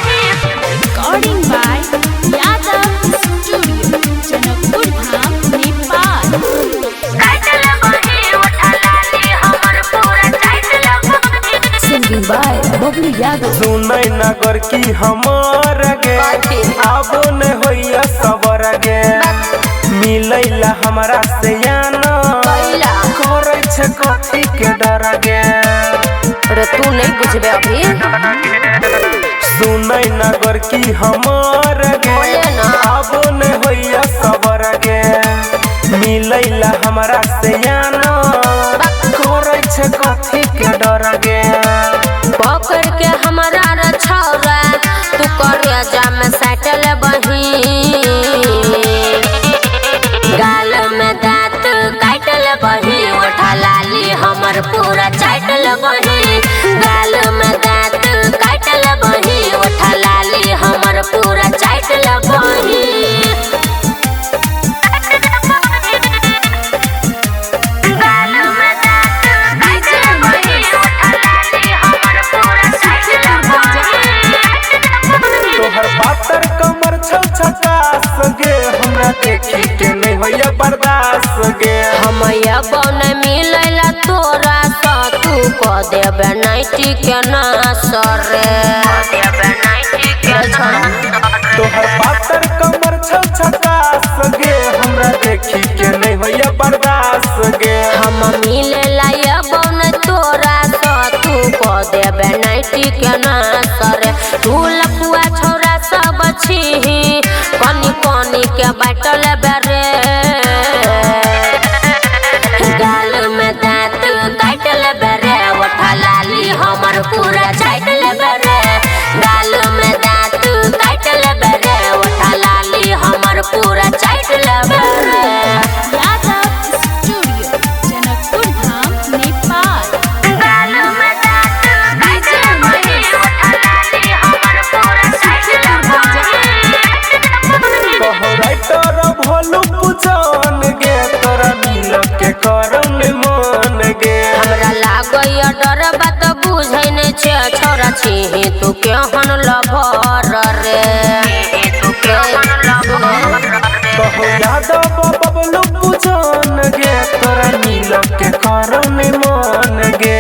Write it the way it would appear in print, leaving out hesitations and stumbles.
Recording by Yadav Studio, Janakpur Dham, Nepal. Singing by Bablu Yadav. सुनै नगर की हमार गे अब न होइया सबर गे मिलैला हमरा से याना करे छे कथी के डर गे अरे तू नहीं बुझबे अभी। सुनै नगर की हमार गे अब न होइया सबर गे मिलैला हमरा से याना करे छे कथी के डर गे पकड़ के हमारा रछौरा तू करे जा में सटल बही गाल में दांत काटल बही उठा लाली हमर पूरा चाटल बही गाल में दांत काटल बही उठा लाली हमर पूरा चाटल बही तोहर पातर कमर छल छकास गे हमरा देखी के नहीं होइया बर्दाश्त गे हम बन मिलला तोरा सा तू क देबे नाइटी के नासर रे तोहर पातर कमर छल छकास गे हमरा देखी के नहीं होइया बर्दाश्त गे हम मिलला बन तोरा सा तू क देबे नाइटी के नासर तू लपुआ छौरा सब छी कनी कनी के बाटल बेरे गाल में दांत काटल बेरे उठा लाली हमर पूरा चाटल बेरे गाल में दांत काटल बेरे उठा लाली हमर पूरा चाटल बेरे Yadav Studio, Janakpur Dham, Nepal. गाल में दांत काटल बेरे उठा लाली हमर पूरा चाटल बेरे कहो राइटर भोलू पुजान गे तोरा मिल के करम मन गे हमरा लागैया डर बात बुझै नै छे छोरा छी तू केहन लभर रे कहो यादव बबलू पुजान गे तोरा मिल के करम मन गे